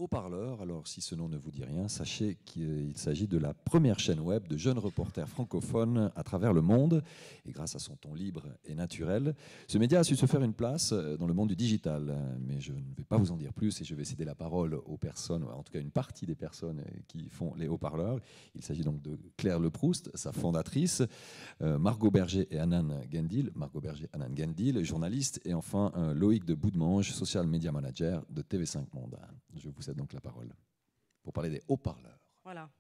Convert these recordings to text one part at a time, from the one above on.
haut-parleurs. Alors, si ce nom ne vous dit rien, sachez qu'il s'agit de la première chaîne web de jeunes reporters francophones à travers le monde. Et grâce à son ton libre et naturel, ce média a su se faire une place dans le monde du digital. Mais je ne vais pas vous en dire plus et je vais céder la parole aux personnes, en tout cas une partie des personnes qui font les haut-parleurs. Il s'agit donc de Claire Leproust, sa fondatrice, Margot Berger et Anan Gendil, journaliste, et enfin Loïc de Boudemange, social media manager de TV5 Monde. Je vous cède donc la parole pour parler des haut-parleurs. Voilà.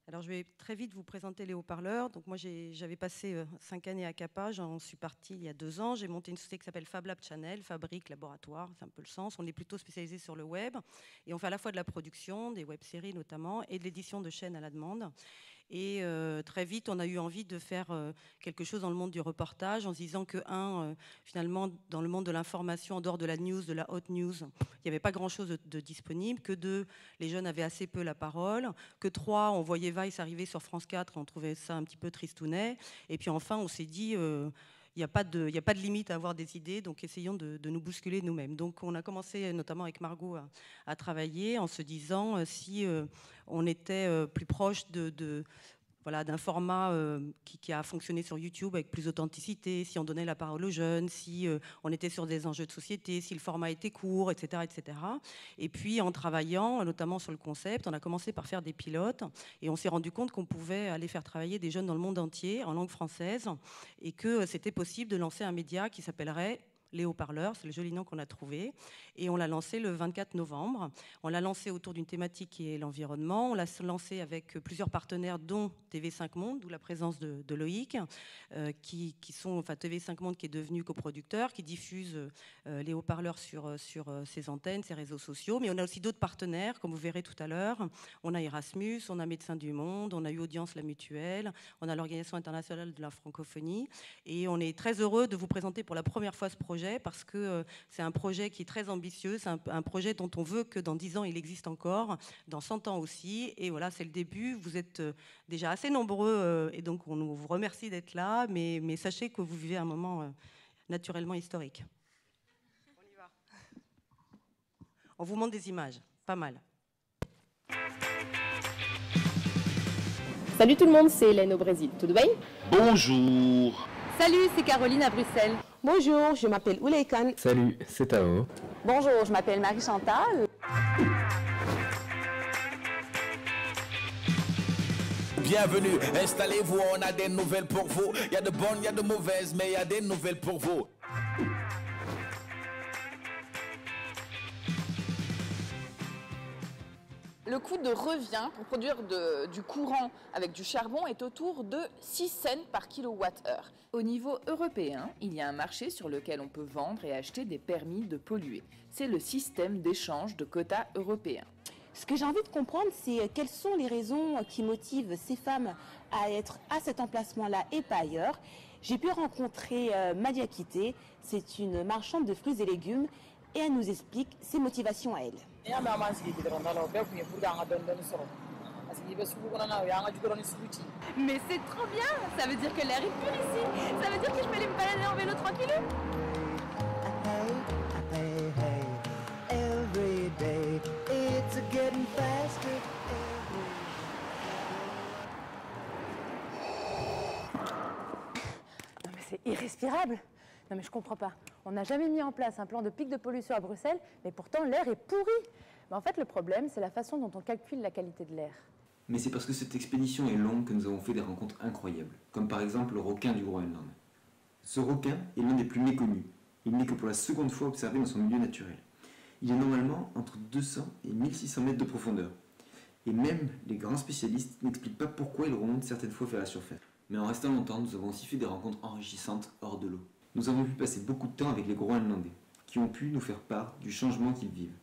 Alors je vais très vite vous présenter les haut-parleurs. Donc moi j'avais passé 5 années à Capa, j'en suis partie il y a 2 ans. J'ai monté une société qui s'appelle Fab Lab Channel, fabrique, laboratoire, c'est un peu le sens. On est plutôt spécialisé sur le web et on fait à la fois de la production, des web-séries notamment, et de l'édition de chaînes à la demande. Et très vite, on a eu envie de faire quelque chose dans le monde du reportage en se disant que, finalement, dans le monde de l'information, en dehors de la news, de la hot news, il n'y avait pas grand-chose de disponible, que 2, les jeunes avaient assez peu la parole, que 3, on voyait Vice arriver sur France 4, on trouvait ça un petit peu tristounet, et puis enfin, on s'est dit... il n'y a pas de limite à avoir des idées, donc essayons de nous bousculer nous-mêmes. Donc on a commencé notamment avec Margot à travailler en se disant si on était plus proche d'un format qui a fonctionné sur YouTube avec plus d'authenticité, si on donnait la parole aux jeunes, si on était sur des enjeux de société, si le format était court, etc., etc. Et puis en travaillant notamment sur le concept, on a commencé par faire des pilotes et on s'est rendu compte qu'on pouvait aller faire travailler des jeunes dans le monde entier en langue française et que c'était possible de lancer un média qui s'appellerait les haut-parleurs, c'est le joli nom qu'on a trouvé, et on l'a lancé le 24 novembre. On l'a lancé autour d'une thématique qui est l'environnement. On l'a lancé avec plusieurs partenaires, dont TV5 Monde, d'où la présence de Loïc, TV5 Monde qui est devenu coproducteur, qui diffuse les haut-parleurs sur ses antennes, ses réseaux sociaux. Mais on a aussi d'autres partenaires, comme vous verrez tout à l'heure. On a Erasmus, on a Médecins du Monde, on a eu Audience La Mutuelle, on a l'Organisation internationale de la francophonie, et on est très heureux de vous présenter pour la première fois ce projet parce que c'est un projet qui est très ambitieux, c'est un projet dont on veut que dans 10 ans il existe encore, dans 100 ans aussi, et voilà, c'est le début. Vous êtes déjà assez nombreux et donc on vous remercie d'être là, mais sachez que vous vivez un moment naturellement historique. On y va. On vous montre des images, pas mal. Salut tout le monde, c'est Hélène au Brésil. Tudo bem? Bonjour. Salut, c'est Caroline à Bruxelles. Bonjour, je m'appelle Ouleikan. Salut, c'est Tao. Bonjour, je m'appelle Marie-Chantal. Bienvenue, installez-vous, on a des nouvelles pour vous. Il y a de bonnes, il y a de mauvaises, mais il y a des nouvelles pour vous. Le coût de revient pour produire du courant avec du charbon est autour de 6 cents par kilowattheure. Au niveau européen, il y a un marché sur lequel on peut vendre et acheter des permis de polluer. C'est le système d'échange de quotas européens. Ce que j'ai envie de comprendre, c'est quelles sont les raisons qui motivent ces femmes à être à cet emplacement-là et pas ailleurs. J'ai pu rencontrer Madia Kité, c'est une marchande de fruits et légumes, et elle nous explique ses motivations à elle. Mais c'est trop bien, ça veut dire que l'air est pur ici, ça veut dire que je peux aller me balader en vélo tranquille. Non mais c'est irrespirable. Non mais je comprends pas. On n'a jamais mis en place un plan de pic de pollution à Bruxelles, mais pourtant l'air est pourri. Mais en fait le problème c'est la façon dont on calcule la qualité de l'air. Mais c'est parce que cette expédition est longue que nous avons fait des rencontres incroyables, comme par exemple le requin du Groenland. Ce requin est l'un des plus méconnus. Il n'est que pour la seconde fois observé dans son milieu naturel. Il est normalement entre 200 et 1600 mètres de profondeur. Et même les grands spécialistes n'expliquent pas pourquoi il remonte certaines fois vers la surface. Mais en restant longtemps, nous avons aussi fait des rencontres enrichissantes hors de l'eau. Nous avons pu passer beaucoup de temps avec les Groenlandais, qui ont pu nous faire part du changement qu'ils vivent.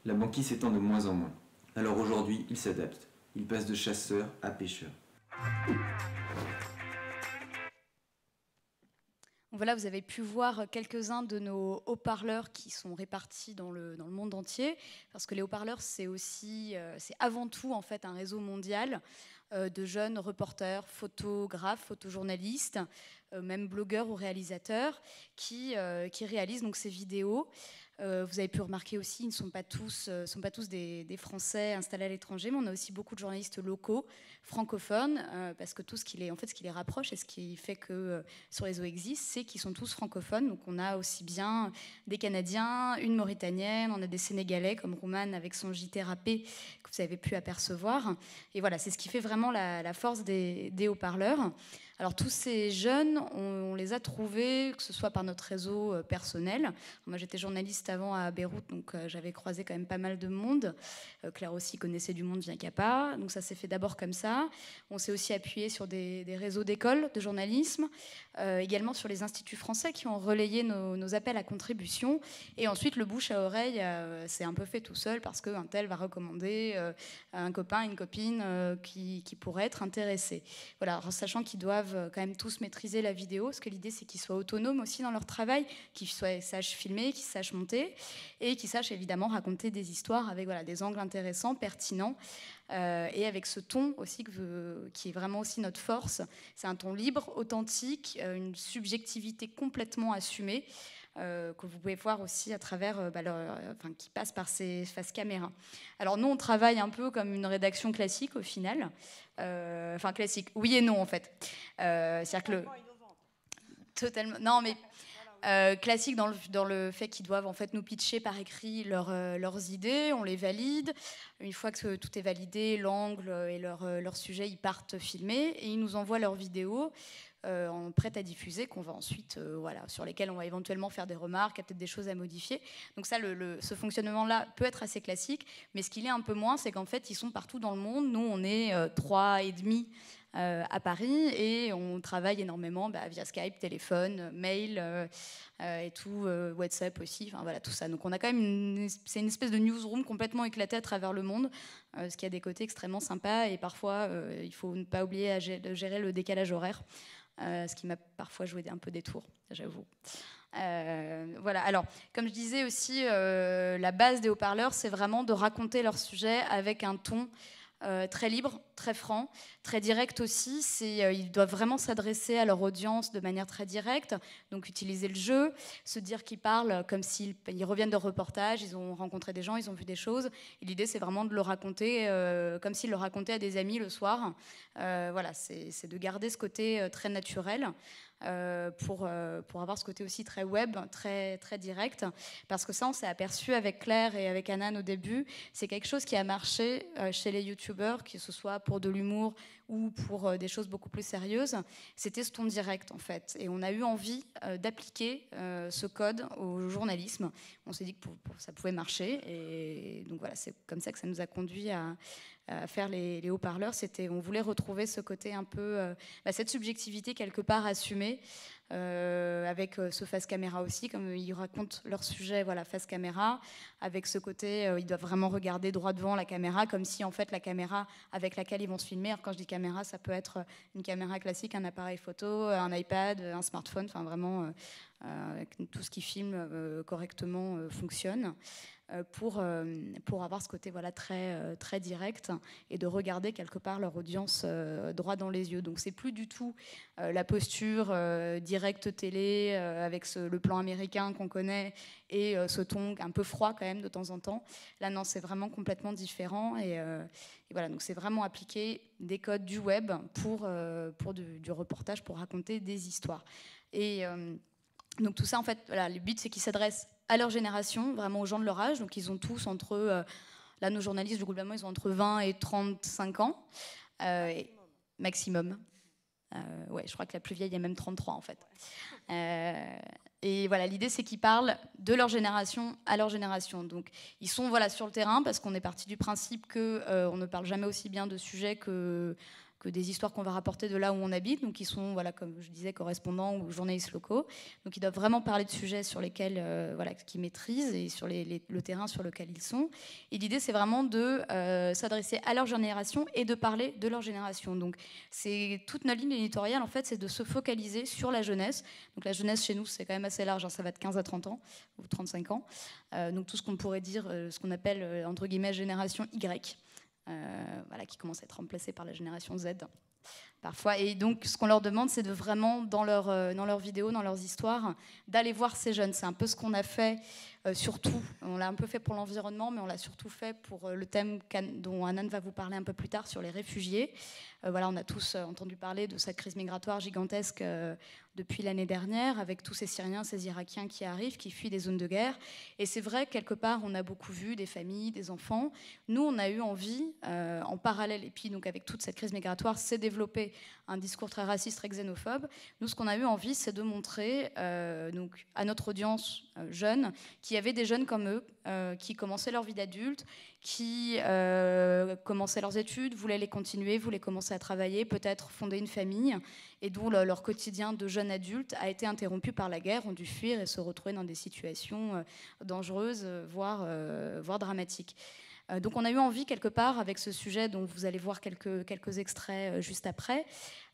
La banquise s'étend de moins en moins. Alors aujourd'hui, ils s'adaptent. Ils passent de chasseurs à pêcheurs. Voilà, vous avez pu voir quelques-uns de nos haut-parleurs qui sont répartis dans le monde entier, parce que les haut-parleurs, c'est avant tout en fait un réseau mondial de jeunes reporters, photographes, photojournalistes, même blogueurs ou réalisateurs qui réalisent donc ces vidéos Vous avez pu remarquer aussi, ils ne sont pas tous des Français installés à l'étranger, mais on a aussi beaucoup de journalistes locaux, francophones, parce que tout ce qui les rapproche et ce qui fait que Sur les eaux existe, c'est qu'ils sont tous francophones. Donc on a aussi bien des Canadiens, une Mauritanienne, on a des Sénégalais comme Rouman avec son JT râpé que vous avez pu apercevoir. Et voilà, c'est ce qui fait vraiment la force des haut-parleurs. Alors tous ces jeunes, on les a trouvés, que ce soit par notre réseau personnel. Moi j'étais journaliste avant à Beyrouth, donc j'avais croisé quand même pas mal de monde. Claire aussi connaissait du monde via CAPA, donc ça s'est fait d'abord comme ça. On s'est aussi appuyé sur des réseaux d'écoles de journalisme, également sur les instituts français qui ont relayé nos appels à contribution. Et ensuite le bouche à oreille c'est un peu fait tout seul parce qu'un tel va recommander un copain, une copine qui pourrait être intéressé. Voilà, en sachant qu'ils doivent quand même tous maîtriser la vidéo, parce que l'idée c'est qu'ils soient autonomes aussi dans leur travail, qu'ils sachent filmer, qu'ils sachent monter et qu'ils sachent évidemment raconter des histoires avec des angles intéressants, pertinents et avec ce ton aussi qui est vraiment aussi notre force. C'est un ton libre, authentique, une subjectivité complètement assumée que vous pouvez voir aussi à travers, qui passe par ces faces caméra. Alors nous, on travaille un peu comme une rédaction classique au final. Classique, oui et non en fait. C'est-à-dire que totalement. Non, mais classique dans le fait qu'ils doivent en fait nous pitcher par écrit leurs idées, on les valide. Une fois que tout est validé, l'angle et leur sujet, ils partent filmer et ils nous envoient leurs vidéos. Prêtes à diffuser, qu'on va ensuite, sur lesquelles on va éventuellement faire des remarques, il y a peut-être des choses à modifier. Donc ça, ce fonctionnement-là peut être assez classique, mais ce qu'il est un peu moins, c'est qu'en fait, ils sont partout dans le monde. Nous, on est 3,5 à Paris et on travaille énormément via Skype, téléphone, mail et tout, WhatsApp aussi, tout ça. Donc on a quand même c'est une espèce de newsroom complètement éclatée à travers le monde, ce qui a des côtés extrêmement sympas et parfois il faut ne pas oublier de gérer le décalage horaire. Ce qui m'a parfois joué un peu des tours, j'avoue. Alors, comme je disais aussi, la base des haut-parleurs, c'est vraiment de raconter leur sujet avec un ton très libre, très franc, très direct aussi. Ils doivent vraiment s'adresser à leur audience de manière très directe, donc utiliser le jeu, se dire qu'ils parlent comme s'ils reviennent de reportage, ils ont rencontré des gens, ils ont vu des choses. Et l'idée, c'est vraiment de le raconter comme s'ils le racontaient à des amis le soir. C'est de garder ce côté très naturel. Pour avoir ce côté aussi très web, très, très direct. Parce que ça, on s'est aperçu avec Claire et avec Anan au début, c'est quelque chose qui a marché chez les youtubeurs, que ce soit pour de l'humour ou pour des choses beaucoup plus sérieuses. C'était ce ton direct, en fait. Et on a eu envie d'appliquer ce code au journalisme. On s'est dit que ça pouvait marcher. Et donc voilà, c'est comme ça que ça nous a conduit à faire les haut-parleurs. On voulait retrouver ce côté un peu, cette subjectivité quelque part assumée, avec ce face caméra aussi, comme ils racontent leur sujet, face caméra, avec ce côté, ils doivent vraiment regarder droit devant la caméra, comme si en fait la caméra avec laquelle ils vont se filmer, alors quand je dis caméra, ça peut être une caméra classique, un appareil photo, un iPad, un smartphone, vraiment tout ce qui filme correctement fonctionne. Pour avoir ce côté très, très direct et de regarder quelque part leur audience droit dans les yeux. Donc c'est plus du tout la posture directe télé avec le plan américain qu'on connaît et ce ton un peu froid quand même de temps en temps. Là non, c'est vraiment complètement différent et voilà, donc c'est vraiment appliquer des codes du web pour du reportage, pour raconter des histoires. Et donc tout ça, en fait, le but, c'est qu'ils s'adressent à leur génération, vraiment aux gens de leur âge. Donc ils ont tous là, nos journalistes, globalement, ils ont entre 20 et 35 ans. Maximum. Je crois que la plus vieille, il y a même 33, en fait. Et voilà, l'idée, c'est qu'ils parlent de leur génération à leur génération. Donc ils sont sur le terrain, parce qu'on est parti du principe qu'on ne parle jamais aussi bien de sujets que des histoires qu'on va rapporter de là où on habite, donc ils sont, comme je disais, correspondants ou journalistes locaux. Donc ils doivent vraiment parler de sujets sur lesquels qu'ils maîtrisent et sur le terrain sur lequel ils sont. Et l'idée, c'est vraiment de s'adresser à leur génération et de parler de leur génération. Donc c'est toute notre ligne éditoriale, en fait, c'est de se focaliser sur la jeunesse. Donc la jeunesse chez nous, c'est quand même assez large, ça va de 15 à 30 ans ou 35 ans. Donc tout ce qu'on pourrait dire, ce qu'on appelle entre guillemets génération Y. Qui commence à être remplacée par la génération Z, parfois. Et donc, ce qu'on leur demande, c'est de vraiment, dans leurs vidéos, dans leurs histoires, d'aller voir ces jeunes. C'est un peu ce qu'on a fait, surtout. On l'a un peu fait pour l'environnement, mais on l'a surtout fait pour le thème dont Hanan va vous parler un peu plus tard, sur les réfugiés. Voilà, on a tous entendu parler de cette crise migratoire gigantesque depuis l'année dernière, avec tous ces Syriens, ces Irakiens qui arrivent, qui fuient des zones de guerre. Et c'est vrai, quelque part, on a beaucoup vu des familles, des enfants. Nous, on a eu envie, en parallèle, et puis donc avec toute cette crise migratoire, s'est développé un discours très raciste, très xénophobe. Nous, ce qu'on a eu envie, c'est de montrer donc, à notre audience jeune qu'il y avait des jeunes comme eux qui commençaient leur vie d'adulte, qui commençaient leurs études, voulaient les continuer, voulaient commencer à travailler, peut-être fonder une famille, et d'où leur quotidien de jeunes adultes a été interrompu par la guerre, ont dû fuir et se retrouver dans des situations dangereuses, voire dramatiques. Donc on a eu envie, quelque part, avec ce sujet dont vous allez voir quelques extraits juste après,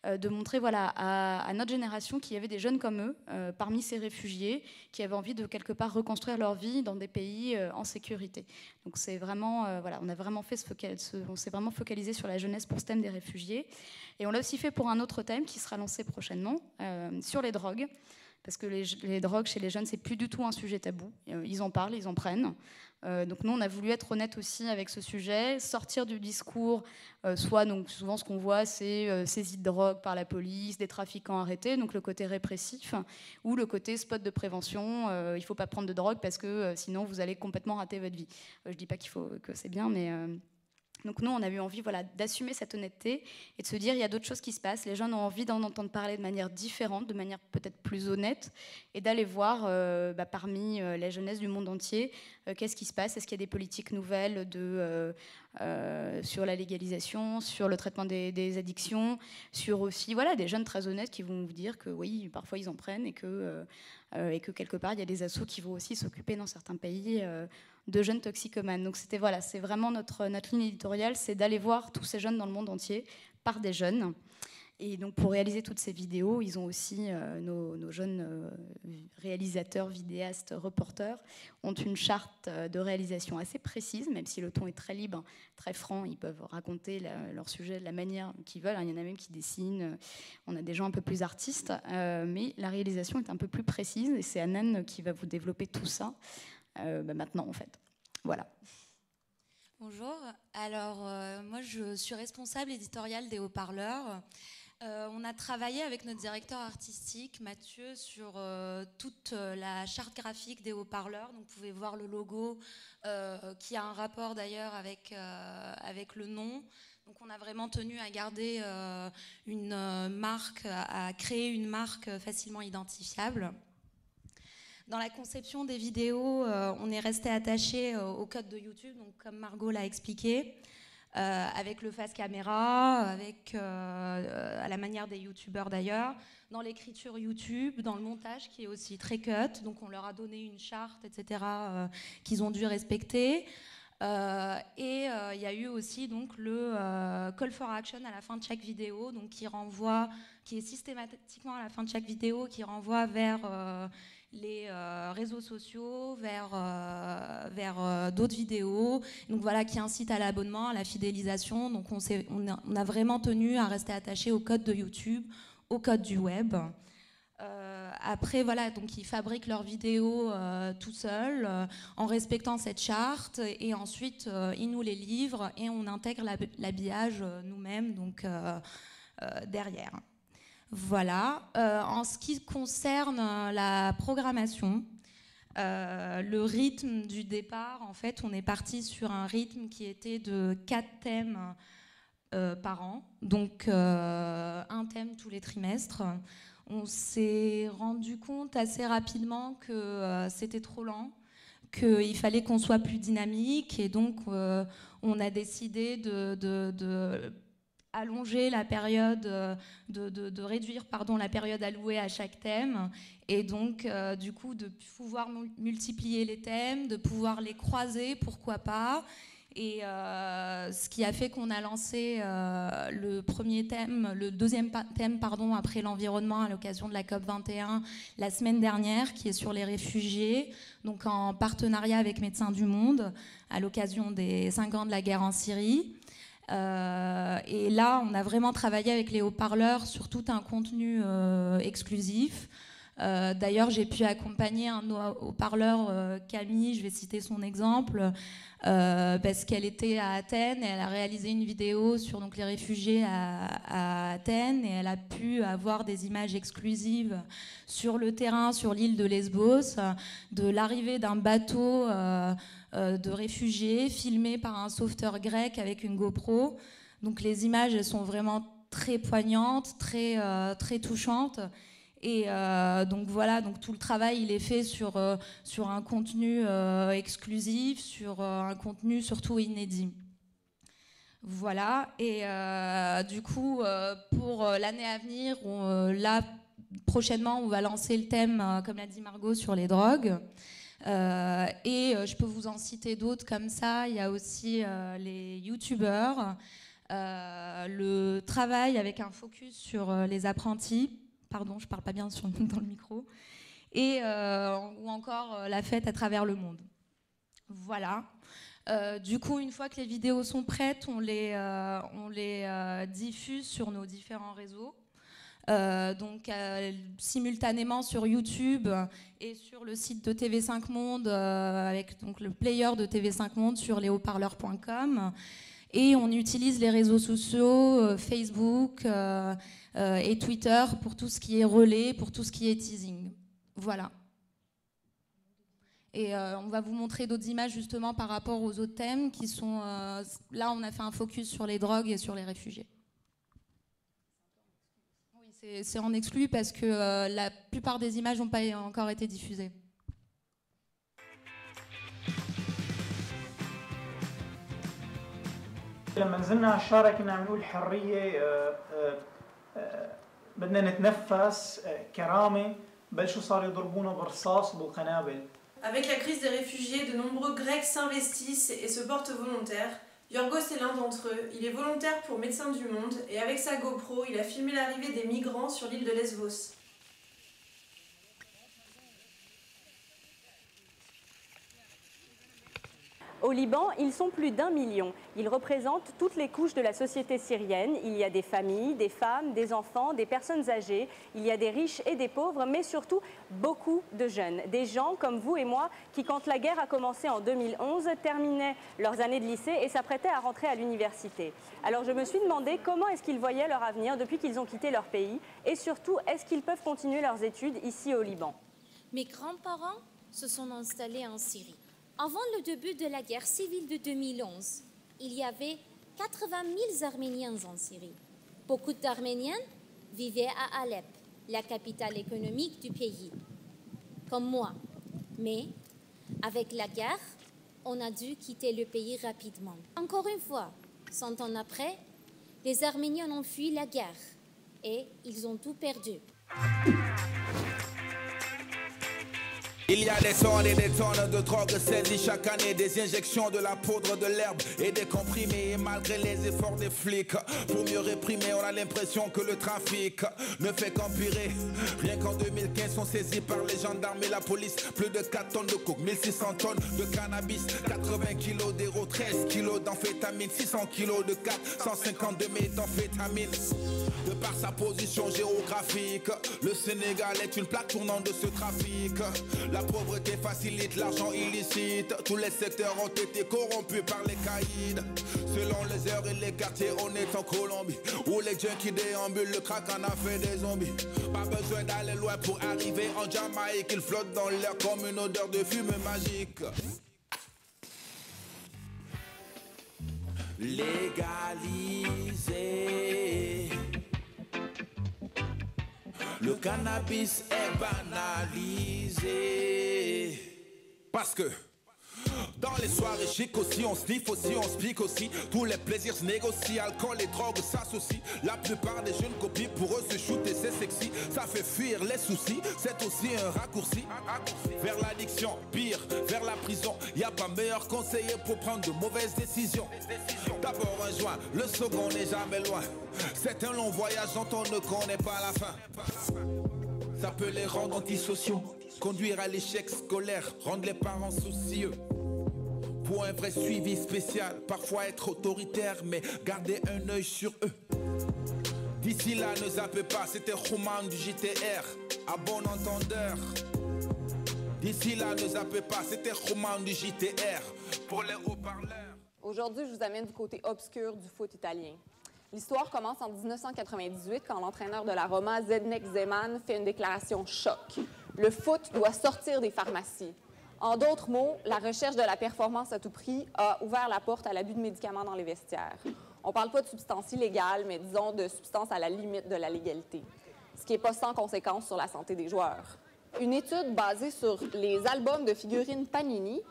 de montrer voilà, à notre génération qu'il y avait des jeunes comme eux, parmi ces réfugiés, qui avaient envie de, quelque part, reconstruire leur vie dans des pays en sécurité. Donc c'est vraiment, voilà, on s'est vraiment focalisé sur la jeunesse pour ce thème des réfugiés. Et on l'a aussi fait pour un autre thème qui sera lancé prochainement, sur les drogues. Parce que les drogues chez les jeunes, c'est plus du tout un sujet tabou. Ils en parlent, ils en prennent. Donc nous, on a voulu être honnête aussi avec ce sujet, sortir du discours, soit donc souvent ce qu'on voit, c'est saisie de drogue par la police, des trafiquants arrêtés, donc le côté répressif, ou le côté spot de prévention. Il ne faut pas prendre de drogue parce que sinon vous allez complètement rater votre vie. Je ne dis pas que c'est bien, mais donc nous, on a eu envie d'assumer cette honnêteté et de se dire il y a d'autres choses qui se passent. Les gens ont envie d'en entendre parler de manière différente, de manière peut-être plus honnête, et d'aller voir parmi la jeunesse du monde entier qu'est-ce qui se passe. Est-ce qu'il y a des politiques nouvelles sur la légalisation, sur le traitement des addictions, sur aussi des jeunes très honnêtes qui vont vous dire que oui, parfois ils en prennent et que quelque part il y a des assos qui vont aussi s'occuper dans certains pays de jeunes toxicomanes. Donc c'est vraiment notre ligne éditoriale, c'est d'aller voir tous ces jeunes dans le monde entier par des jeunes. Et donc pour réaliser toutes ces vidéos, ils ont aussi, nos jeunes réalisateurs, vidéastes, reporters, ont une charte de réalisation assez précise, même si le ton est très libre, très franc, ils peuvent raconter leur sujet de la manière qu'ils veulent. Il y en a même qui dessinent, on a des gens un peu plus artistes, mais la réalisation est un peu plus précise, et c'est Hanan qui va vous développer tout ça maintenant en fait. Voilà. Bonjour, alors moi je suis responsable éditoriale des haut-parleurs. On a travaillé avec notre directeur artistique, Mathieu, sur toute la charte graphique des haut-parleurs. Donc vous pouvez voir le logo qui a un rapport d'ailleurs avec le nom. Donc on a vraiment tenu à garder une marque, à créer une marque facilement identifiable. Dans la conception des vidéos, on est resté attaché au code de YouTube, donc comme Margot l'a expliqué, avec le face caméra, à la manière des youtubeurs d'ailleurs, dans l'écriture YouTube, dans le montage qui est aussi très cut, donc on leur a donné une charte, etc., qu'ils ont dû respecter. Et il y a eu aussi donc le call for action à la fin de chaque vidéo, donc qui est systématiquement à la fin de chaque vidéo, qui renvoie vers les réseaux sociaux, vers d'autres vidéos, donc voilà, qui incite à l'abonnement, à la fidélisation. Donc on a vraiment tenu à rester attaché au code de YouTube, au code du web. Après, voilà, donc ils fabriquent leurs vidéos tout seuls, en respectant cette charte, et ensuite ils nous les livrent et on intègre l'habillage nous-mêmes, donc derrière. Voilà. En ce qui concerne la programmation, le rythme du départ, en fait, on est parti sur un rythme qui était de 4 thèmes par an, donc un thème tous les trimestres. On s'est rendu compte assez rapidement que c'était trop lent, qu'il fallait qu'on soit plus dynamique, et donc on a décidé de allonger la période, de réduire la période allouée à chaque thème, et donc du coup de pouvoir multiplier les thèmes, de pouvoir les croiser, pourquoi pas. Et ce qui a fait qu'on a lancé le deuxième thème après l'environnement à l'occasion de la COP21 la semaine dernière, qui est sur les réfugiés, donc en partenariat avec Médecins du Monde à l'occasion des 5 ans de la guerre en Syrie. Et là, on a vraiment travaillé avec les haut-parleurs sur tout un contenu exclusif. D'ailleurs, j'ai pu accompagner un haut-parleur, Camille, je vais citer son exemple, parce qu'elle était à Athènes et elle a réalisé une vidéo sur donc, les réfugiés à Athènes, et elle a pu avoir des images exclusives sur le terrain, sur l'île de Lesbos, de l'arrivée d'un bateau de réfugiés filmé par un sauveteur grec avec une GoPro. Donc les images, elles sont vraiment très poignantes, très touchantes. Et donc voilà, donc tout le travail il est fait sur un contenu exclusif, sur un contenu surtout inédit. Voilà, et du coup pour l'année à venir, là prochainement on va lancer le thème, comme l'a dit Margot, sur les drogues. Et je peux vous en citer d'autres comme ça. Il y a aussi les youtubeurs, le travail avec un focus sur les apprentis. Pardon, je ne parle pas bien dans le micro. Et, ou encore la fête à travers le monde. Voilà. Du coup, une fois que les vidéos sont prêtes, on les diffuse sur nos différents réseaux. Donc simultanément sur YouTube et sur le site de TV5 Monde, avec donc, le player de TV5 Monde sur leshautparleurs.com. Et on utilise les réseaux sociaux, Facebook et Twitter pour tout ce qui est relais, pour tout ce qui est teasing. Voilà. Et on va vous montrer d'autres images justement par rapport aux autres thèmes qui sont... là, on a fait un focus sur les drogues et sur les réfugiés. Oui, c'est en exclu parce que la plupart des images n'ont pas encore été diffusées. لما نزلنا على الشارع كنا عم نقول حرية بدنا نتنفس كرامة بلشوا صاروا يضربونا بالرصاص وبالقنابل. Avec la crise des réfugiés, de nombreux Grecs s'investissent et se portent volontaires. Yorgos est l'un d'entre eux. Il est volontaire pour Médecins du Monde et avec sa GoPro, il a filmé l'arrivée des migrants sur l'île de Lesbos. Au Liban, ils sont plus d'1 million. Ils représentent toutes les couches de la société syrienne. Il y a des familles, des femmes, des enfants, des personnes âgées. Il y a des riches et des pauvres, mais surtout beaucoup de jeunes. Des gens comme vous et moi qui, quand la guerre a commencé en 2011, terminaient leurs années de lycée et s'apprêtaient à rentrer à l'université. Alors je me suis demandé comment est-ce qu'ils voyaient leur avenir depuis qu'ils ont quitté leur pays et surtout, est-ce qu'ils peuvent continuer leurs études ici au Liban. Mes grands-parents se sont installés en Syrie. Avant le début de la guerre civile de 2011, il y avait 80 000 Arméniens en Syrie. Beaucoup d'Arméniens vivaient à Alep, la capitale économique du pays, comme moi. Mais avec la guerre, on a dû quitter le pays rapidement. Encore une fois, 100 ans après, les Arméniens ont fui la guerre et ils ont tout perdu. Il y a des tonnes et des tonnes de drogue saisies chaque année, des injections, de la poudre, de l'herbe et des comprimés. Et malgré les efforts des flics pour mieux réprimer, on a l'impression que le trafic ne fait qu'empirer. Rien qu'en 2015 sont saisis par les gendarmes et la police plus de 4 tonnes de coke, 1600 tonnes de cannabis, 80 kilos d'héros, 13 kilos d'amphétamine, 600 kilos de 4, 150 de méthamphétamine. De par sa position géographique, le Sénégal est une plaque tournante de ce trafic. La pauvreté facilite l'argent illicite. Tous les secteurs ont été corrompus par les caïds. Selon les heures et les quartiers, on est en Colombie, où les junkies déambulent, le crack en a fait des zombies. Pas besoin d'aller loin pour arriver en Jamaïque. Ils flottent dans l'air comme une odeur de fumée magique. Légaliser. Le cannabis est banalisé. Parce que dans les soirées chic aussi, on sniffe aussi, on speak aussi. Tous les plaisirs se négocient, alcool et drogue s'associent. La plupart des jeunes copient, pour eux se shooter c'est sexy. Ça fait fuir les soucis, c'est aussi un raccourci. Vers l'addiction, pire, vers la prison. Y a pas meilleur conseiller pour prendre de mauvaises décisions. D'abord un joint, le second n'est jamais loin. C'est un long voyage dont on ne connaît pas la fin. Ça peut les rendre antisociaux, conduire à l'échec scolaire, rendre les parents soucieux. pour un vrai suivi spécial. Parfois être autoritaire, mais garder un œil sur eux. D'ici là, ne zappez pas, c'était Roman du JTR, à bon entendeur. D'ici là, ne zappez pas, c'était Roman du JTR, pour les haut-parleurs. Aujourd'hui, je vous amène du côté obscur du foot italien. L'histoire commence en 1998 quand l'entraîneur de la Roma, Zdeněk Zeman, fait une déclaration choc. Le foot doit sortir des pharmacies. En d'autres mots, la recherche de la performance à tout prix a ouvert la porte à l'abus de médicaments dans les vestiaires. On ne parle pas de substances illégales, mais disons de substances à la limite de la légalité, ce qui n'est pas sans conséquence sur la santé des joueurs. Une étude basée sur les albums de figurines Panini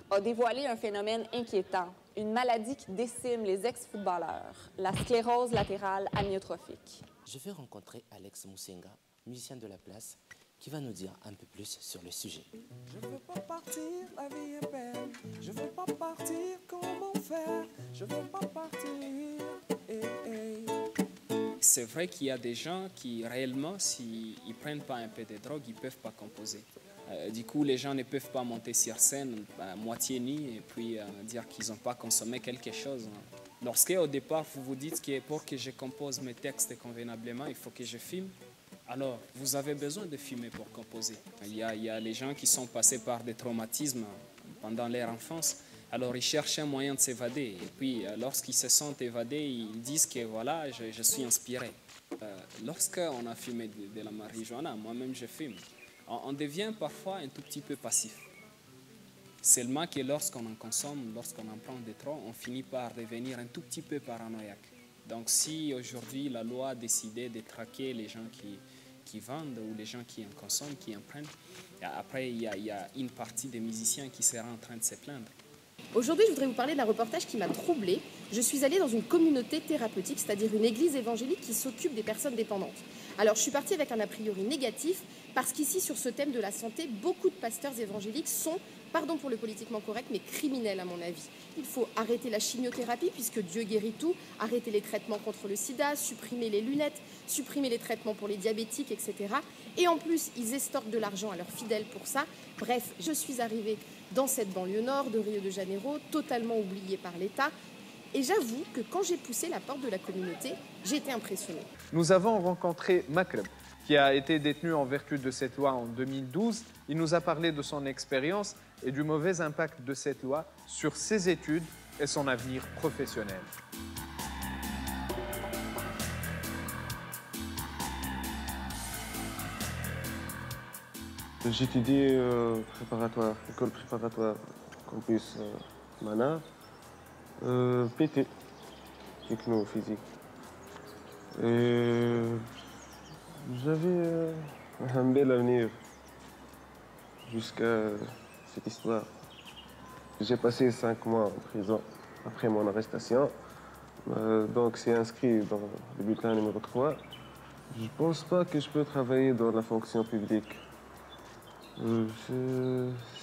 a dévoilé un phénomène inquiétant, une maladie qui décime les ex-footballeurs, la sclérose latérale amyotrophique. Je vais rencontrer Alex Moussenga, musicien de la place, qui va nous dire un peu plus sur le sujet. Je veux pas partir, la vie est belle. Je veux pas partir, comment faire? Je veux pas partir. C'est vrai qu'il y a des gens qui, réellement, s'ils ne prennent pas un peu de drogue, ils ne peuvent pas composer. Du coup, les gens ne peuvent pas monter sur scène moitié nus et puis dire qu'ils n'ont pas consommé quelque chose. Lorsqu'au départ, vous vous dites que pour que je compose mes textes convenablement, il faut que je filme. Alors, vous avez besoin de filmer pour composer. Il y a les gens qui sont passés par des traumatismes pendant leur enfance. Alors, ils cherchent un moyen de s'évader. Et puis, lorsqu'ils se sentent évadés, ils disent que voilà, je suis inspiré. Lorsqu'on a fumé de la marijuana, moi-même je fume, on devient parfois un tout petit peu passif. Seulement que lorsqu'on en consomme, lorsqu'on en prend de trop, on finit par devenir un tout petit peu paranoïaque. Donc, si aujourd'hui la loi a décidé de traquer les gens qui vendent ou les gens qui en consomment, qui en prennent, après, il y a une partie des musiciens qui sera en train de se plaindre. Aujourd'hui, je voudrais vous parler d'un reportage qui m'a troublée. Je suis allée dans une communauté thérapeutique, c'est-à-dire une église évangélique qui s'occupe des personnes dépendantes. Alors, je suis partie avec un a priori négatif, parce qu'ici, sur ce thème de la santé, beaucoup de pasteurs évangéliques sont, pardon pour le politiquement correct, mais criminels à mon avis. Il faut arrêter la chimiothérapie, puisque Dieu guérit tout, arrêter les traitements contre le sida, supprimer les lunettes, supprimer les traitements pour les diabétiques, etc. Et en plus, ils estorquent de l'argent à leurs fidèles pour ça. Bref, je suis arrivée dans cette banlieue nord de Rio de Janeiro, totalement oubliée par l'État. Et j'avoue que quand j'ai poussé la porte de la communauté, j'ai été impressionnée. Nous avons rencontré Makreb, qui a été détenu en vertu de cette loi en 2012. Il nous a parlé de son expérience et du mauvais impact de cette loi sur ses études et son avenir professionnel. J'étudie préparatoire, école préparatoire, campus Mana, PT, techno-physique. Et j'avais un bel avenir jusqu'à cette histoire. J'ai passé 5 mois en prison après mon arrestation. Donc c'est inscrit dans le bulletin numéro 3. Je ne pense pas que je peux travailler dans la fonction publique.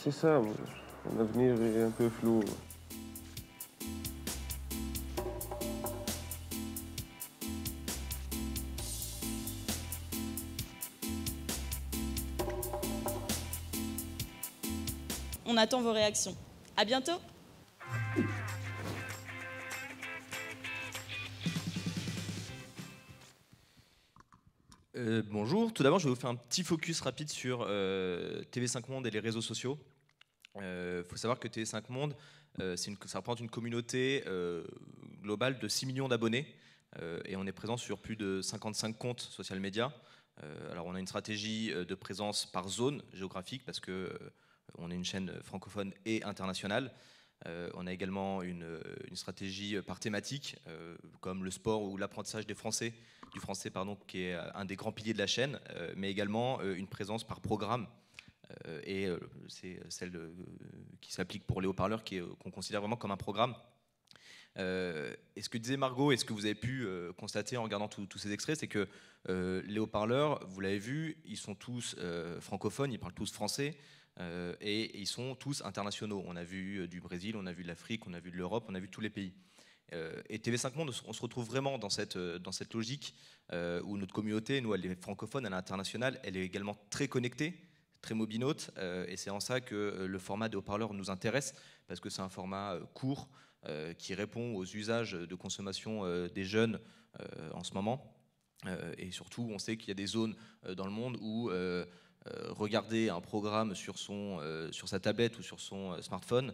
C'est ça, mon avenir est un peu flou. On attend vos réactions. À bientôt! Bonjour, tout d'abord je vais vous faire un petit focus rapide sur TV5 Monde et les réseaux sociaux. Faut savoir que TV5 Monde, ça représente une communauté globale de 6 millions d'abonnés et on est présent sur plus de 55 comptes social media. Alors on a une stratégie de présence par zone géographique parce que on est une chaîne francophone et internationale. On a également une stratégie par thématique, comme le sport ou l'apprentissage du français, qui est un des grands piliers de la chaîne, mais également une présence par programme. Et c'est celle qui s'applique pour les haut-parleurs, qu'on considère vraiment comme un programme. Et ce que disait Margot, et ce que vous avez pu constater en regardant tous ces extraits, c'est que les haut-parleurs, vous l'avez vu, ils sont tous francophones, ils parlent tous français. Et ils sont tous internationaux. On a vu du Brésil, on a vu de l'Afrique, on a vu de l'Europe, on a vu tous les pays. Et TV5 Monde, on se retrouve vraiment dans cette logique où notre communauté, nous, elle est francophone, à l'international, elle est également très connectée, très mobinote, et c'est en ça que le format des haut-parleurs nous intéresse, parce que c'est un format court qui répond aux usages de consommation des jeunes en ce moment. Et surtout, on sait qu'il y a des zones dans le monde où regarder un programme sur sa tablette ou sur son smartphone,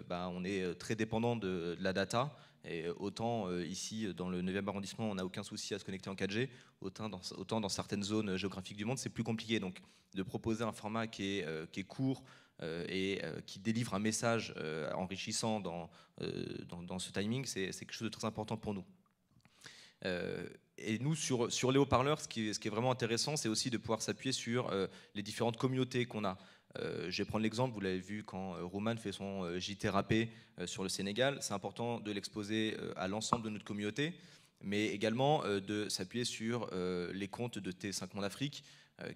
on est très dépendant de la data. Et autant ici, dans le 9e arrondissement, on n'a aucun souci à se connecter en 4G, autant dans certaines zones géographiques du monde, c'est plus compliqué. Donc, de proposer un format qui est court et qui délivre un message enrichissant dans ce timing, c'est quelque chose de très important pour nous. Et nous, sur les haut-parleurs, ce qui est vraiment intéressant, c'est aussi de pouvoir s'appuyer sur les différentes communautés qu'on a. Je vais prendre l'exemple, vous l'avez vu quand Roman fait son JT Rappé sur le Sénégal. C'est important de l'exposer à l'ensemble de notre communauté, mais également de s'appuyer sur les comptes de TV5 Monde Afrique,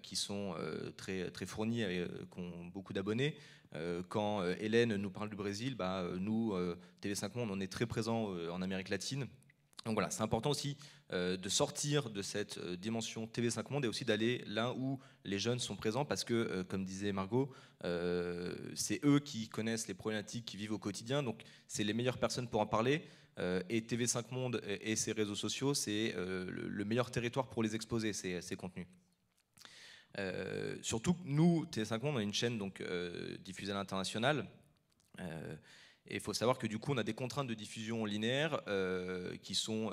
qui sont très, très fournis, qui ont beaucoup d'abonnés. Quand Hélène nous parle du Brésil, nous, TV5 Monde, on est très présents en Amérique latine. Donc voilà, c'est important aussi de sortir de cette dimension TV5 Monde et aussi d'aller là où les jeunes sont présents, parce que, comme disait Margot, c'est eux qui connaissent les problématiques, qui vivent au quotidien, donc c'est les meilleures personnes pour en parler. Et TV5 Monde et ses réseaux sociaux, c'est le meilleur territoire pour les exposer, ces contenus. Surtout que nous, TV5 Monde, on a une chaîne donc, diffusée à l'international. Et il faut savoir que du coup, on a des contraintes de diffusion linéaire qui sont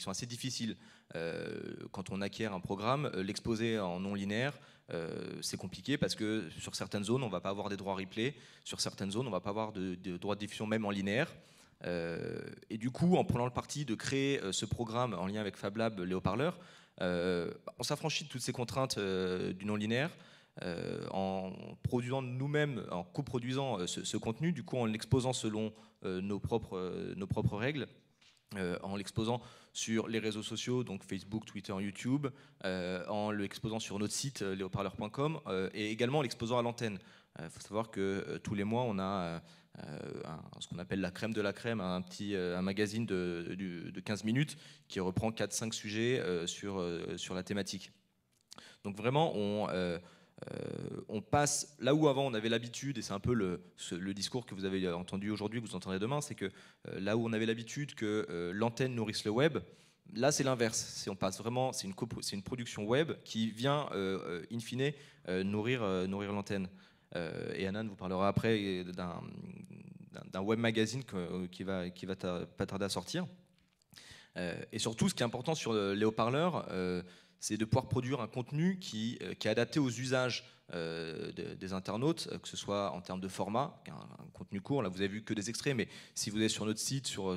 assez difficiles. Quand on acquiert un programme, l'exposer en non linéaire, c'est compliqué parce que sur certaines zones, on ne va pas avoir des droits replay. Sur certaines zones, on ne va pas avoir de droits de diffusion même en linéaire. Et du coup, en prenant le parti de créer ce programme en lien avec Fab Lab, les haut-parleurs, on s'affranchit de toutes ces contraintes du non linéaire. En produisant nous-mêmes, en coproduisant ce contenu, du coup en l'exposant selon nos propres règles, en l'exposant sur les réseaux sociaux, donc Facebook, Twitter, YouTube, en l'exposant sur notre site leshautparleurs.com et également en l'exposant à l'antenne. Il faut savoir que tous les mois, on a ce qu'on appelle la crème de la crème, un magazine de 15 minutes qui reprend 4-5 sujets sur la thématique. Donc vraiment, on passe là où avant on avait l'habitude, et c'est un peu le discours que vous avez entendu aujourd'hui, que vous entendrez demain, c'est que là où on avait l'habitude que l'antenne nourrisse le web, là c'est l'inverse. On passe vraiment, c'est une production web qui vient in fine nourrir l'antenne. Et Anan vous parlera après d'un web magazine qui va pas tarder à sortir. Et surtout, ce qui est important sur les haut-parleurs, c'est de pouvoir produire un contenu qui est adapté aux usages des internautes, que ce soit en termes de format, un contenu court. Là, vous avez vu que des extraits, mais si vous allez sur notre site, sur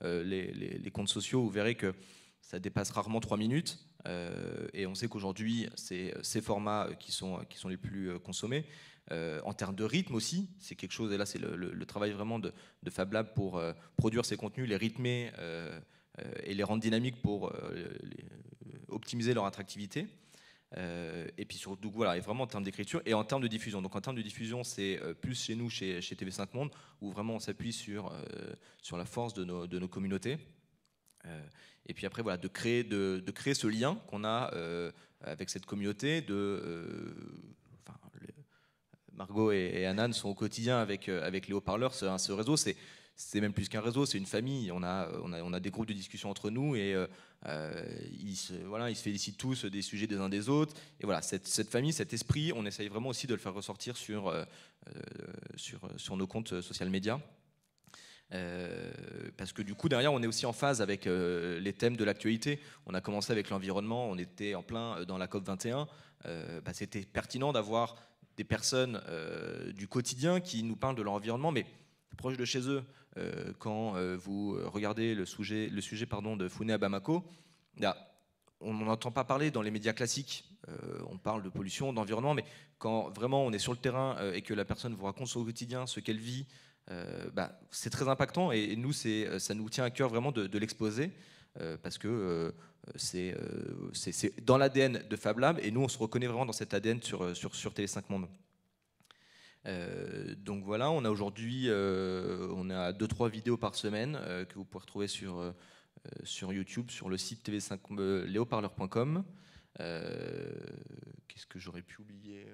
les comptes sociaux, vous verrez que ça dépasse rarement 3 minutes. Et on sait qu'aujourd'hui, c'est ces formats qui sont les plus consommés. En termes de rythme aussi, c'est quelque chose, et là c'est le travail vraiment de Fab Lab pour produire ces contenus, les rythmer et les rendre dynamiques pour optimiser leur attractivité. Et puis surtout, voilà, et vraiment en termes d'écriture et en termes de diffusion. Donc en termes de diffusion, c'est plus chez nous, chez TV5 Monde, où vraiment on s'appuie sur la force de nos communautés. Et puis après, voilà, de créer ce lien qu'on a avec cette communauté. Margot et Anan sont au quotidien avec les haut-parleurs. Ce réseau, c'est même plus qu'un réseau, c'est une famille. On a des groupes de discussion entre nous et ils se félicitent tous des sujets des uns des autres. Et voilà, cette famille, cet esprit, on essaye vraiment aussi de le faire ressortir sur nos comptes social media. Parce que du coup, derrière, on est aussi en phase avec les thèmes de l'actualité. On a commencé avec l'environnement, on était en plein dans la COP21. C'était pertinent d'avoir des personnes du quotidien qui nous parlent de leur environnement, mais proche de chez eux. Quand vous regardez le sujet de Founé à Bamako, on n'entend pas parler dans les médias classiques. On parle de pollution, d'environnement, mais quand vraiment on est sur le terrain et que la personne vous raconte au quotidien ce qu'elle vit, c'est très impactant. Et nous, ça nous tient à cœur vraiment de l'exposer parce que c'est dans l'ADN de Fab Lab et nous, on se reconnaît vraiment dans cet ADN sur TV5 Monde. Donc voilà, on a aujourd'hui 2-3 vidéos par semaine que vous pouvez retrouver sur YouTube, sur le site tv5leshautparleurs.com. Qu'est-ce que j'aurais pu oublier?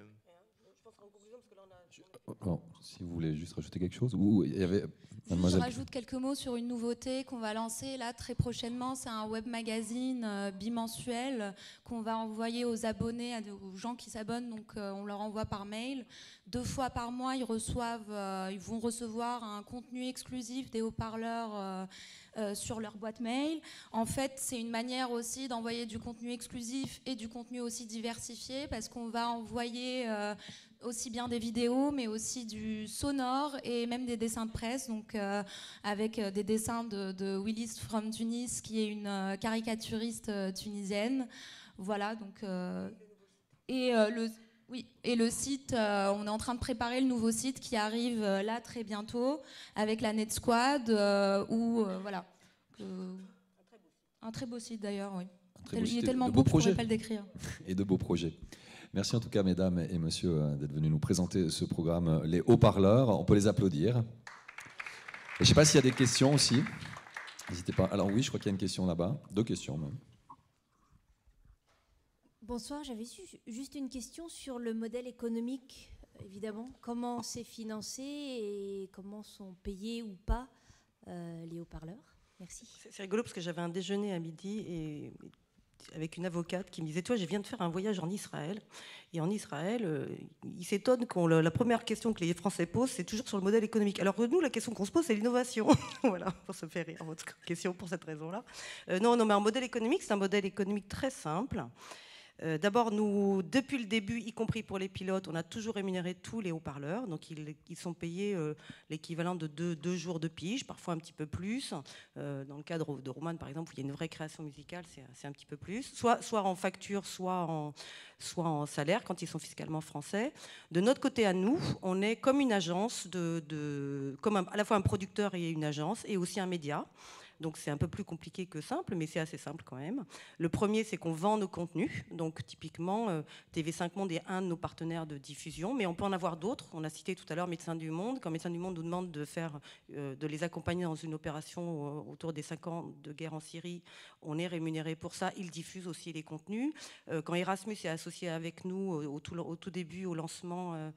Bon, si vous voulez juste rajouter quelque chose, ou il y avait Je mademoiselle. rajoute quelques mots sur une nouveauté qu'on va lancer là très prochainement. C'est un web magazine bimensuel qu'on va envoyer aux abonnés, aux gens qui s'abonnent. Donc on leur envoie par mail. 2 fois par mois, ils vont recevoir un contenu exclusif des haut-parleurs sur leur boîte mail. En fait, c'est une manière aussi d'envoyer du contenu exclusif et du contenu aussi diversifié, parce qu'on va envoyer aussi bien des vidéos, mais aussi du sonore et même des dessins de presse, donc avec des dessins de Willis from Tunis, qui est une caricaturiste tunisienne. Voilà, donc et le site, on est en train de préparer le nouveau site qui arrive là très bientôt avec la Net Squad, voilà. Un très beau site d'ailleurs, oui. Il est tellement beau que je ne pourrais pas le décrire. Et de beaux projets. Merci en tout cas, mesdames et messieurs, d'être venus nous présenter ce programme Les Haut-Parleurs. On peut les applaudir. Et je ne sais pas s'il y a des questions aussi. N'hésitez pas. Alors oui, je crois qu'il y a une question là-bas. 2 questions même. Bonsoir, j'avais juste une question sur le modèle économique, évidemment. Comment c'est financé et comment sont payés ou pas les haut-parleurs? Merci. C'est rigolo parce que j'avais un déjeuner à midi et avec une avocate qui me disait, toi, je viens de faire un voyage en Israël. Et en Israël, ils s'étonnent quand la première question que les Français posent, c'est toujours sur le modèle économique. Alors que nous, la question qu'on se pose, c'est l'innovation. Voilà, pour se faire rire, votre question pour cette raison-là. Non, mais un modèle économique, c'est un modèle économique très simple. D'abord, nous, depuis le début, y compris pour les pilotes, on a toujours rémunéré tous les haut-parleurs. Donc, ils sont payés l'équivalent de 2 jours de pige, parfois un petit peu plus. Dans le cadre de Roman, par exemple, où il y a une vraie création musicale, c'est un petit peu plus. Soit en facture, soit en salaire, quand ils sont fiscalement français. De notre côté à nous, on est comme une agence, comme à la fois un producteur et une agence, et aussi un média. Donc c'est un peu plus compliqué que simple, mais c'est assez simple quand même. Le premier, c'est qu'on vend nos contenus. Donc typiquement, TV5 Monde est un de nos partenaires de diffusion, mais on peut en avoir d'autres. On a cité tout à l'heure Médecins du Monde. Quand Médecins du Monde nous demande de les accompagner dans une opération autour des 5 ans de guerre en Syrie, on est rémunéré pour ça. Ils diffusent aussi les contenus. Quand Erasmus est associé avec nous au tout début, au lancement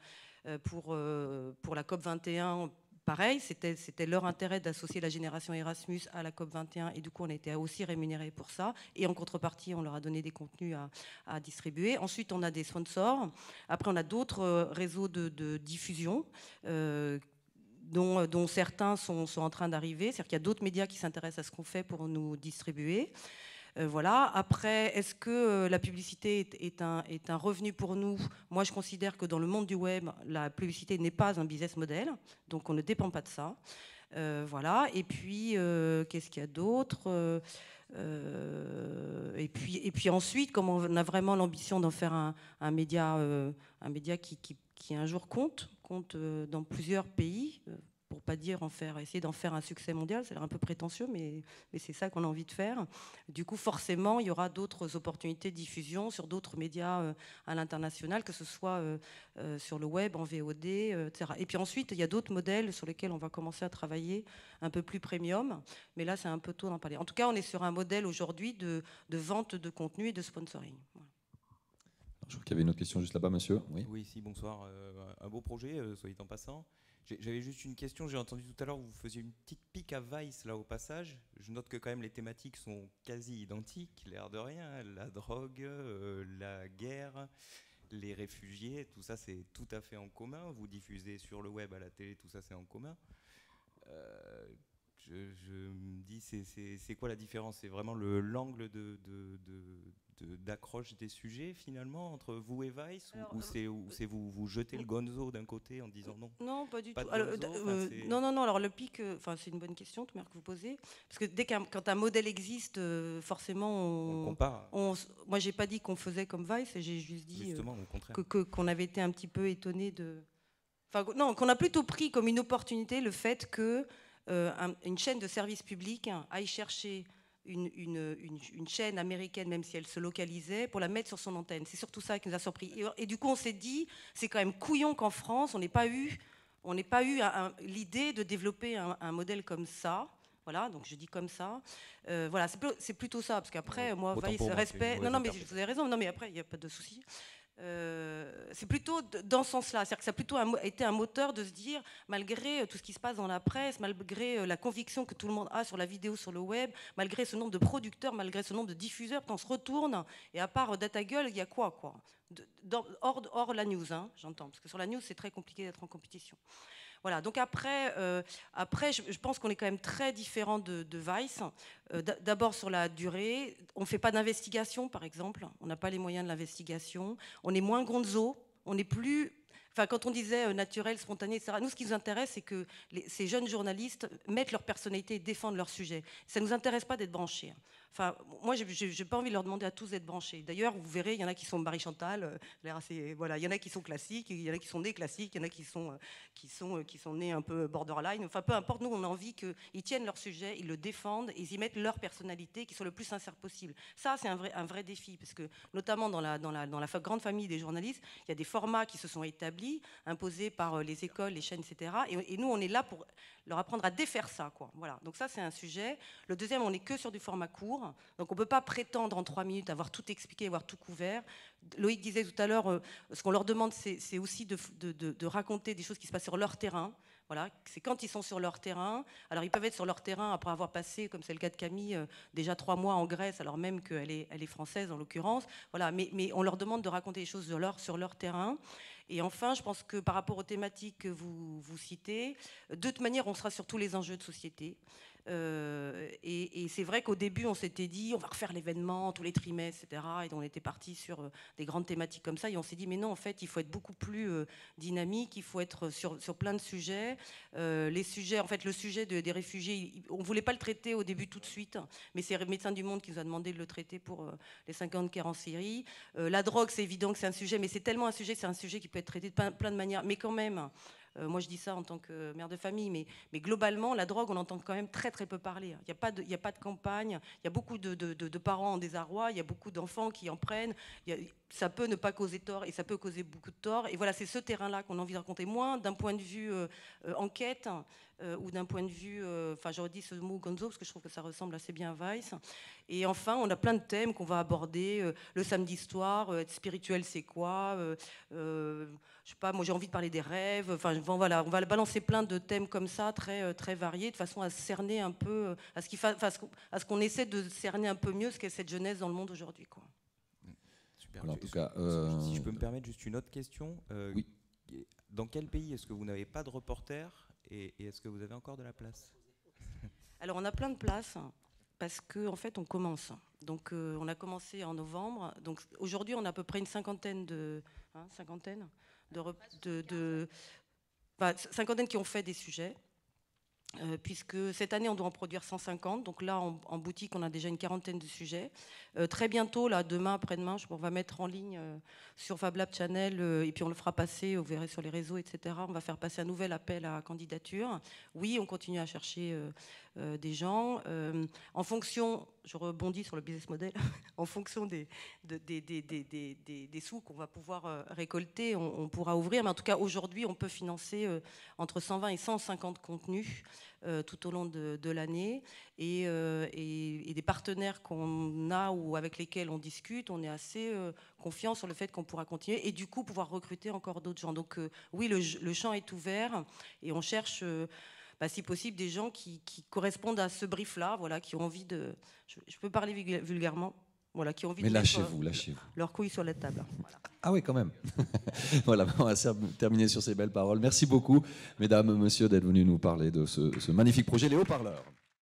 pour la COP21, pareil, c'était leur intérêt d'associer la génération Erasmus à la COP21 et du coup on a été aussi rémunérés pour ça et en contrepartie on leur a donné des contenus à distribuer. Ensuite on a des sponsors, après on a d'autres réseaux de diffusion dont certains sont en train d'arriver, c'est-à-dire qu'il y a d'autres médias qui s'intéressent à ce qu'on fait pour nous distribuer. Voilà. Après, est-ce que la publicité est un revenu pour nous? Moi, je considère que dans le monde du web, la publicité n'est pas un business model, donc on ne dépend pas de ça. Voilà. Et puis, qu'est-ce qu'il y a d'autre? Et puis ensuite, comme on a vraiment l'ambition d'en faire un média qui un jour compte dans plusieurs pays, pour pas dire essayer d'en faire un succès mondial, c'est un peu prétentieux, mais c'est ça qu'on a envie de faire. Du coup, forcément, il y aura d'autres opportunités de diffusion sur d'autres médias à l'international, que ce soit sur le web, en VOD, etc. Et puis ensuite, il y a d'autres modèles sur lesquels on va commencer à travailler un peu plus premium, mais là, c'est un peu tôt d'en parler. En tout cas, on est sur un modèle aujourd'hui de vente de contenu et de sponsoring. Voilà. Je crois qu'il y avait une autre question juste là-bas, monsieur. Oui, si, bonsoir. Un beau projet, soyez en passant. J'avais juste une question, j'ai entendu tout à l'heure, vous faisiez une petite pique à Vice là au passage. Je note que quand même les thématiques sont quasi identiques, l'air de rien, la drogue, la guerre, les réfugiés, tout ça c'est tout à fait en commun. Vous diffusez sur le web, à la télé, tout ça c'est en commun. Je me dis, c'est quoi la différence? C'est vraiment l'angle d'accroche des sujets finalement entre vous et Vice, ou c'est vous jetez le gonzo d'un côté en disant non? Non, pas du tout. Non. Alors le pic, c'est une bonne question, que vous posez, parce que quand un modèle existe, forcément on compare. Moi, j'ai pas dit qu'on faisait comme Vice, j'ai juste dit justement, au contraire. qu'on avait été un petit peu étonné qu'on a plutôt pris comme une opportunité le fait que une chaîne de service public aille chercher une chaîne américaine, même si elle se localisait, pour la mettre sur son antenne. C'est surtout ça qui nous a surpris. Et du coup, on s'est dit, c'est quand même couillon qu'en France, on n'ait pas eu l'idée de développer un modèle comme ça. Voilà, donc je dis comme ça. Voilà, c'est plutôt ça, parce qu'après, moi, Autant Vice, pour moi, respect. c'est une Non, mais mauvaise vous avez raison. Non, mais après, il n'y a pas de souci. C'est plutôt dans ce sens-là, c'est-à-dire que ça a plutôt été un moteur de se dire, malgré tout ce qui se passe dans la presse, malgré la conviction que tout le monde a sur la vidéo, sur le web, malgré ce nombre de producteurs, malgré ce nombre de diffuseurs, on se retourne, et à part Data Gueule, il y a quoi hors la news, hein, j'entends, parce que sur la news, c'est très compliqué d'être en compétition. Voilà, donc après je pense qu'on est quand même très différent de Vice. D'abord sur la durée, on ne fait pas d'investigation, par exemple. On n'a pas les moyens de l'investigation. On est moins gonzo. On n'est plus... Enfin, quand on disait naturel, spontané, etc., nous, ce qui nous intéresse, c'est que ces jeunes journalistes mettent leur personnalité et défendent leur sujet. Ça ne nous intéresse pas d'être branchés. Enfin, moi, je n'ai pas envie de leur demander à tous d'être branchés. D'ailleurs, vous verrez, il y en a qui sont Marie Chantal, voilà, il y en a qui sont classiques, il y en a qui sont nés classiques, il y en a qui sont nés un peu borderline. Enfin, peu importe, nous, on a envie qu'ils tiennent leur sujet, ils le défendent, ils y mettent leur personnalité, qui soit le plus sincère possible. Ça, c'est un vrai défi, parce que notamment dans la grande famille des journalistes, il y a des formats qui se sont établis, imposés par les écoles, les chaînes, etc. Et nous, on est là pour leur apprendre à défaire ça, quoi. Voilà. Donc ça, c'est un sujet. Le deuxième, on n'est que sur du format court. Donc on ne peut pas prétendre en 3 minutes avoir tout expliqué, avoir tout couvert. Loïc disait tout à l'heure, ce qu'on leur demande, c'est aussi de raconter des choses qui se passent sur leur terrain. Voilà, c'est quand ils sont sur leur terrain. Alors ils peuvent être sur leur terrain après avoir passé, comme c'est le cas de Camille, déjà 3 mois en Grèce, alors même qu'elle est française en l'occurrence. Voilà, mais on leur demande de raconter des choses sur leur terrain. Et enfin, je pense que par rapport aux thématiques que vous citez, de toute manière, on sera sur tous les enjeux de société. Et c'est vrai qu'au début, on s'était dit, on va refaire l'événement tous les trimestres, etc. Et on était parti sur des grandes thématiques comme ça. Et on s'est dit, mais non, en fait, il faut être beaucoup plus dynamique, il faut être sur plein de sujets. Les sujets, en fait, le sujet des réfugiés, on ne voulait pas le traiter au début tout de suite, mais c'est Médecins du Monde qui nous a demandé de le traiter pour les 5 ans de guerre en Syrie. La drogue, c'est évident que c'est un sujet, mais c'est tellement un sujet qui peut être traité de plein de manières. Mais quand même... moi, je dis ça en tant que mère de famille, mais globalement, la drogue, on entend quand même très peu parler. Il n'y a pas de campagne, il y a beaucoup de parents en désarroi, il y a beaucoup d'enfants qui en prennent. Ça peut ne pas causer tort et ça peut causer beaucoup de tort. Et voilà, c'est ce terrain-là qu'on a envie de raconter, moins d'un point de vue enquête ou d'un point de vue... Enfin, j'aurais dit ce mot gonzo parce que je trouve que ça ressemble assez bien à Vice. Et enfin, on a plein de thèmes qu'on va aborder. Le samedi soir, être spirituel, c'est quoi je sais pas, moi j'ai envie de parler des rêves. Enfin, voilà, on va balancer plein de thèmes comme ça, très variés, de façon à cerner un peu, à ce qu'on essaie de cerner un peu mieux ce qu'est cette jeunesse dans le monde aujourd'hui, quoi. Super. Voilà, en tout cas, si je peux me permettre juste une autre question. Oui. Dans quel pays est-ce que vous n'avez pas de reporter et est-ce que vous avez encore de la place? Alors on a plein de places. Parce qu'en fait, on commence. Donc, on a commencé en novembre. Donc, aujourd'hui, on a à peu près une cinquantaine qui ont fait des sujets. Puisque cette année, on doit en produire 150. Donc là, en boutique, on a déjà une quarantaine de sujets. Très bientôt, là, demain, après-demain, on va mettre en ligne sur Fab Lab Channel, et puis on le fera passer, vous verrez sur les réseaux, etc. On va faire passer un nouvel appel à candidature. Oui, on continue à chercher des gens. En fonction, je rebondis sur le business model, en fonction des sous qu'on va pouvoir récolter, on pourra ouvrir. Mais en tout cas, aujourd'hui, on peut financer entre 120 et 150 contenus tout au long de l'année. Et des partenaires qu'on a ou avec lesquels on discute, on est assez confiant sur le fait qu'on pourra continuer et du coup pouvoir recruter encore d'autres gens. Donc oui, le champ est ouvert et on cherche... si possible, des gens qui correspondent à ce brief-là, voilà, qui ont envie de... Je peux parler vulgairement, voilà, qui ont envie de lâchez mettre leurs couilles sur la table. Voilà. Ah oui, quand même. Voilà, on va terminer sur ces belles paroles. Merci beaucoup, mesdames, messieurs, d'être venus nous parler de ce magnifique projet, les haut-parleurs.